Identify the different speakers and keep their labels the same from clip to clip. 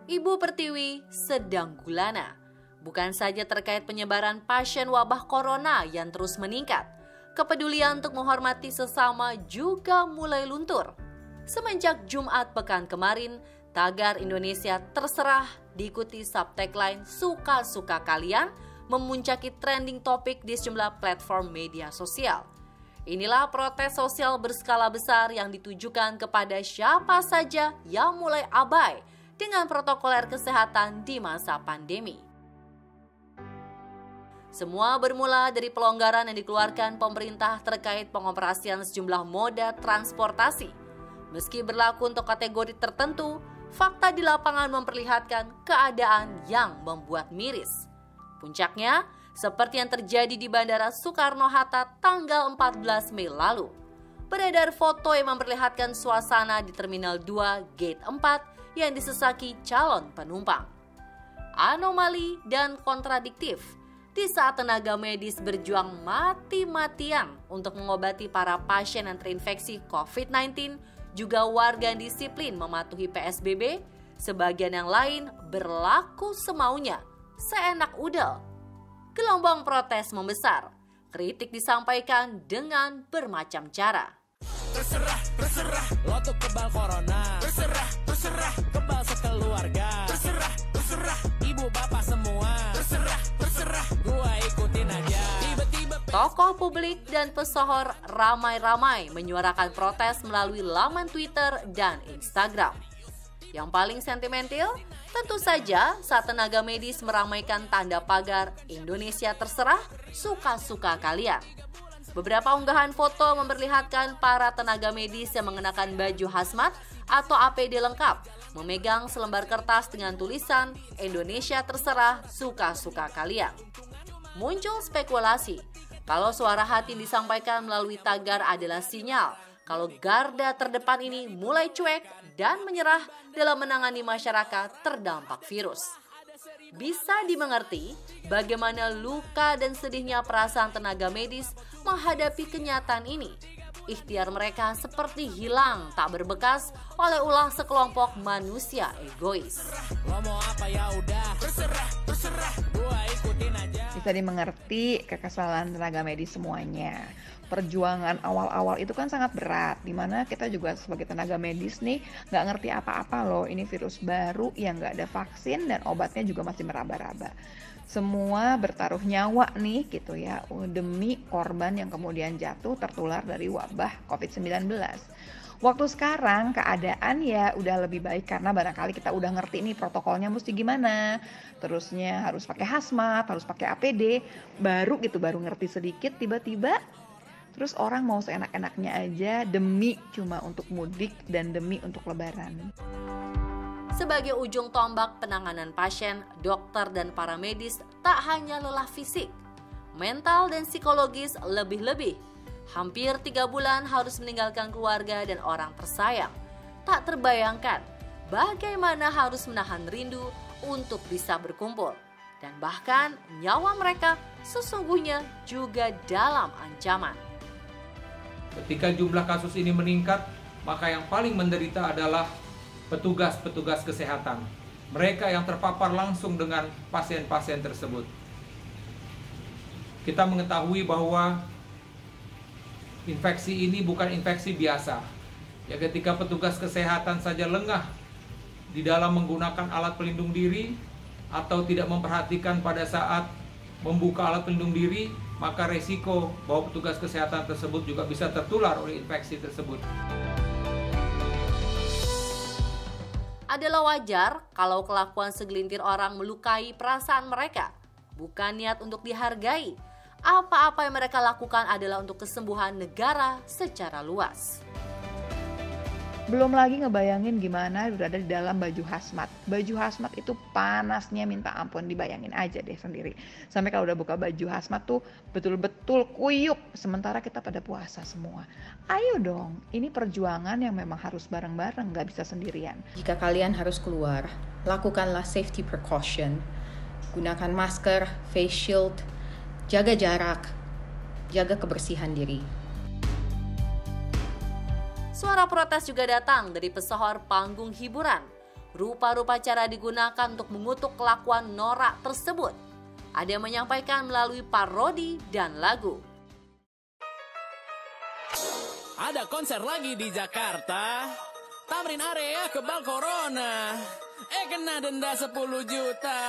Speaker 1: Ibu Pertiwi sedang gulana. Bukan saja terkait penyebaran pasien wabah corona yang terus meningkat, kepedulian untuk menghormati sesama juga mulai luntur. Semenjak Jumat pekan kemarin, tagar Indonesia Terserah diikuti subtagline "Suka-suka kalian" memuncaki trending topik di sejumlah platform media sosial. Inilah protes sosial berskala besar yang ditujukan kepada siapa saja yang mulai abai dengan protokoler kesehatan di masa pandemi. Semua bermula dari pelonggaran yang dikeluarkan pemerintah terkait pengoperasian sejumlah moda transportasi. Meski berlaku untuk kategori tertentu, fakta di lapangan memperlihatkan keadaan yang membuat miris. Puncaknya, seperti yang terjadi di Bandara Soekarno-Hatta tanggal 14 Mei lalu. Beredar foto yang memperlihatkan suasana di Terminal 2 Gate 4 yang disesaki calon penumpang. Anomali dan kontradiktif di saat tenaga medis berjuang mati-matian untuk mengobati para pasien yang terinfeksi COVID-19, juga warga yang disiplin mematuhi PSBB, sebagian yang lain berlaku semaunya, seenak udel. Gelombang protes membesar, kritik disampaikan dengan bermacam cara.
Speaker 2: Terserah, terserah, lo tuh kebal corona. Terserah, terserah, kebal sekeluarga. Terserah, terserah, ibu bapak semua. Terserah, terserah, gua ikutin aja. Tiba-tiba
Speaker 1: Tokoh publik dan pesohor ramai-ramai menyuarakan protes melalui laman Twitter dan Instagram. Yang paling sentimental, tentu saja saat tenaga medis meramaikan tanda pagar Indonesia Terserah, suka-suka kalian. Beberapa unggahan foto memperlihatkan para tenaga medis yang mengenakan baju hazmat atau APD lengkap, memegang selembar kertas dengan tulisan Indonesia Terserah, suka-suka kalian. Muncul spekulasi kalau suara hati disampaikan melalui tagar adalah sinyal kalau garda terdepan ini mulai cuek dan menyerah dalam menangani masyarakat terdampak virus. Bisa dimengerti bagaimana luka dan sedihnya perasaan tenaga medis menghadapi kenyataan ini. Ikhtiar mereka seperti hilang tak berbekas oleh ulah sekelompok manusia egois.
Speaker 3: Bisa dimengerti kekesalan tenaga medis semuanya. Perjuangan awal-awal itu kan sangat berat, dimana kita juga sebagai tenaga medis nih nggak ngerti apa-apa loh, ini virus baru yang nggak ada vaksin dan obatnya juga masih meraba-raba. Semua bertaruh nyawa nih gitu ya, demi korban yang kemudian jatuh tertular dari wabah COVID-19. Waktu sekarang keadaan ya udah lebih baik karena barangkali kita udah ngerti nih protokolnya mesti gimana. Terusnya harus pakai hazmat, harus pakai APD, baru ngerti sedikit tiba-tiba. Terus orang mau seenak-enaknya aja demi cuma untuk mudik dan demi untuk lebaran.
Speaker 1: Sebagai ujung tombak penanganan pasien, dokter dan para medis tak hanya lelah fisik, mental dan psikologis lebih-lebih. Hampir 3 bulan harus meninggalkan keluarga dan orang tersayang. Tak terbayangkan bagaimana harus menahan rindu untuk bisa berkumpul. Dan bahkan nyawa mereka sesungguhnya juga dalam ancaman.
Speaker 4: Ketika jumlah kasus ini meningkat, maka yang paling menderita adalah petugas-petugas kesehatan. Mereka yang terpapar langsung dengan pasien-pasien tersebut. Kita mengetahui bahwa infeksi ini bukan infeksi biasa. Ya, ketika petugas kesehatan saja lengah di dalam menggunakan alat pelindung diri atau tidak memperhatikan pada saat membuka alat pelindung diri, maka resiko bahwa petugas kesehatan tersebut juga bisa tertular oleh infeksi tersebut.
Speaker 1: Adalah wajar kalau kelakuan segelintir orang melukai perasaan mereka, bukan niat untuk dihargai. Apa-apa yang mereka lakukan adalah untuk kesembuhan negara secara luas.
Speaker 3: Belum lagi ngebayangin gimana berada di dalam baju hazmat. Baju hazmat itu panasnya minta ampun, dibayangin aja deh sendiri. Sampai kalau udah buka baju hazmat tuh betul-betul kuyup, sementara kita pada puasa semua. Ayo dong, ini perjuangan yang memang harus bareng-bareng, gak bisa sendirian.
Speaker 5: Jika kalian harus keluar, lakukanlah safety precaution. Gunakan masker, face shield, jaga jarak, jaga kebersihan diri.
Speaker 1: Suara protes juga datang dari pesohor panggung hiburan. Rupa-rupa cara digunakan untuk mengutuk kelakuan norak tersebut. Ada yang menyampaikan melalui parodi dan lagu.
Speaker 2: Ada konser lagi di Jakarta, Tamrin area kebal corona. Kena denda 10 juta,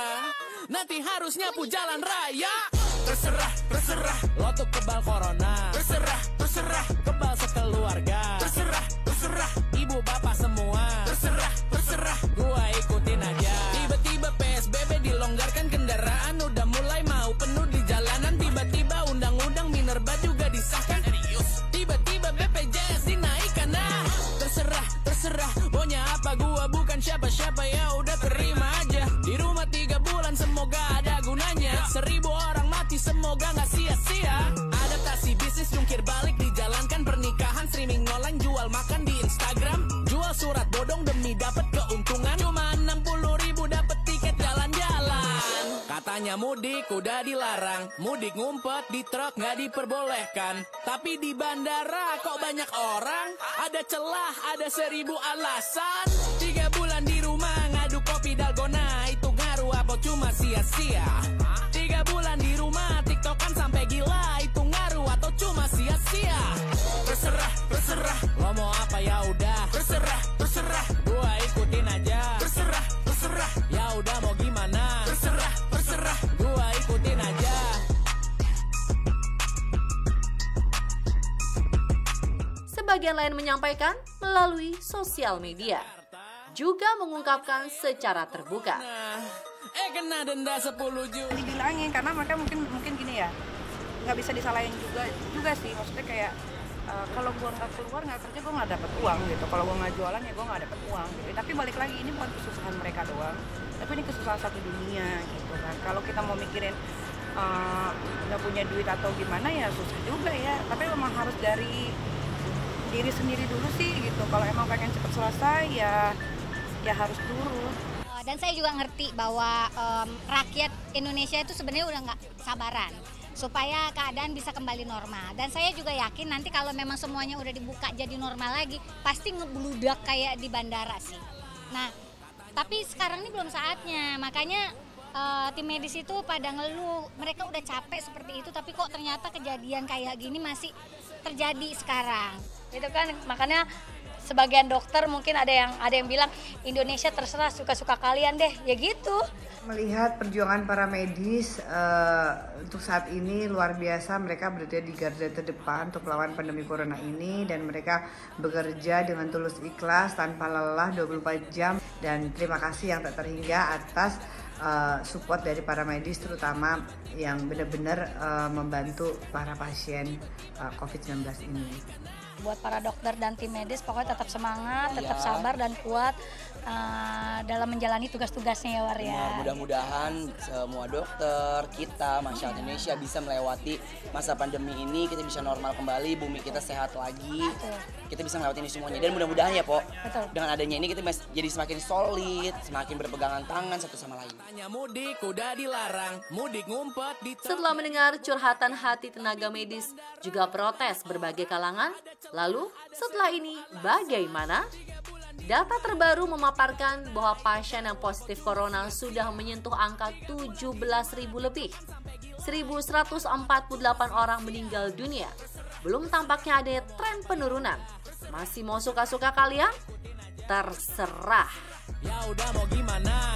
Speaker 2: nanti harus nyapu jalan raya. Terserah, terserah, lo tuh kebal corona. Terserah, terserah, kebal sekeluarga. Terserah, terserah, ibu bapak semua. Terserah, terserah, gua ikutin aja. Tiba-tiba PSBB dilonggarkan, kendaraan udah mulai mau penuh di jalanan. Tiba-tiba undang-undang Minerba juga disahkan. Tiba-tiba BPJS dinaikkan. Nah, terserah, terserah, maunya apa, gua bukan siapa-siapa, ya udah terima aja. Di rumah 3 bulan semoga ada gunanya. 1000 orang mati semoga gak sia-sia. Adaptasi bisnis jungkir balik dijalankan. Pernikahan streaming online, jual makan di Instagram. Jual surat bodong demi dapat keuntungan. Cuma 60.000 dapat tiket jalan-jalan. Katanya mudik udah dilarang, mudik ngumpet di truk gak diperbolehkan. Tapi di bandara kok banyak orang, ada celah, ada 1000 alasan. 3 bulan di rumah ngadu kopi dalgona, itu ngaruh apa cuma sia-sia? 3 bulan di rumah tiktokan sampai gila, itu ngaruh atau cuma sia-sia? Terserah, terserah, lo mau apa ya udah. Terserah, terserah, gua ikutin aja. Terserah, terserah, ya udah mau gimana. Terserah, terserah, gua ikutin aja.
Speaker 1: Sebagian lain menyampaikan melalui sosial media, juga mengungkapkan secara terbuka.
Speaker 2: Kena denda 10 juta.
Speaker 6: Dibilangin karena mereka mungkin gini ya, nggak bisa disalahin juga sih, maksudnya kayak kalau gue nggak keluar nggak kerja gue nggak dapat uang gitu, kalau gue nggak jualan ya gue nggak dapat uang gitu. Tapi balik lagi, ini bukan kesusahan mereka doang, tapi ini kesusahan satu dunia gitu kan. Kalau kita mau mikirin nggak punya duit atau gimana ya susah juga ya, tapi memang harus dari diri sendiri dulu sih gitu. Kalau emang pengen cepet selesai ya harus turun.
Speaker 7: Dan saya juga ngerti bahwa rakyat Indonesia itu sebenarnya udah nggak sabaran supaya keadaan bisa kembali normal. Dan saya juga yakin nanti kalau memang semuanya udah dibuka jadi normal lagi, pasti ngebludak kayak di bandara sih. Nah, tapi sekarang ini belum saatnya, makanya tim medis itu pada ngeluh, mereka udah capek seperti itu, tapi kok ternyata kejadian kayak gini masih terjadi sekarang. Gitu kan, makanya sebagian dokter mungkin ada yang bilang Indonesia terserah, suka-suka kalian deh, ya gitu.
Speaker 8: Melihat perjuangan para medis untuk saat ini luar biasa, mereka berada di garda terdepan untuk melawan pandemi corona ini, dan mereka bekerja dengan tulus ikhlas tanpa lelah 24 jam, dan terima kasih yang tak terhingga atas support dari para medis, terutama yang benar-benar membantu para pasien COVID-19 ini.
Speaker 7: Buat para dokter dan tim medis pokoknya tetap semangat, tetap sabar dan kuat dalam menjalani tugas-tugasnya ya War ya.
Speaker 9: Mudah-mudahan semua dokter, kita, masyarakat Indonesia bisa melewati masa pandemi ini, kita bisa normal kembali, bumi kita sehat lagi. Betul. Kita bisa melewati ini semuanya, dan mudah-mudahan ya Po, dengan adanya ini kita jadi semakin solid, semakin berpegangan tangan satu sama lain.
Speaker 2: Mudik udah dilarang, mudik ngumpet di.
Speaker 1: Setelah mendengar curhatan hati tenaga medis, juga protes berbagai kalangan, lalu setelah ini bagaimana? Data terbaru memaparkan bahwa pasien yang positif corona sudah menyentuh angka 17.000 lebih. 1.148 orang meninggal dunia. Belum tampaknya ada tren penurunan. Masih mau suka-suka kalian? Terserah.
Speaker 2: Ya udah mau gimana?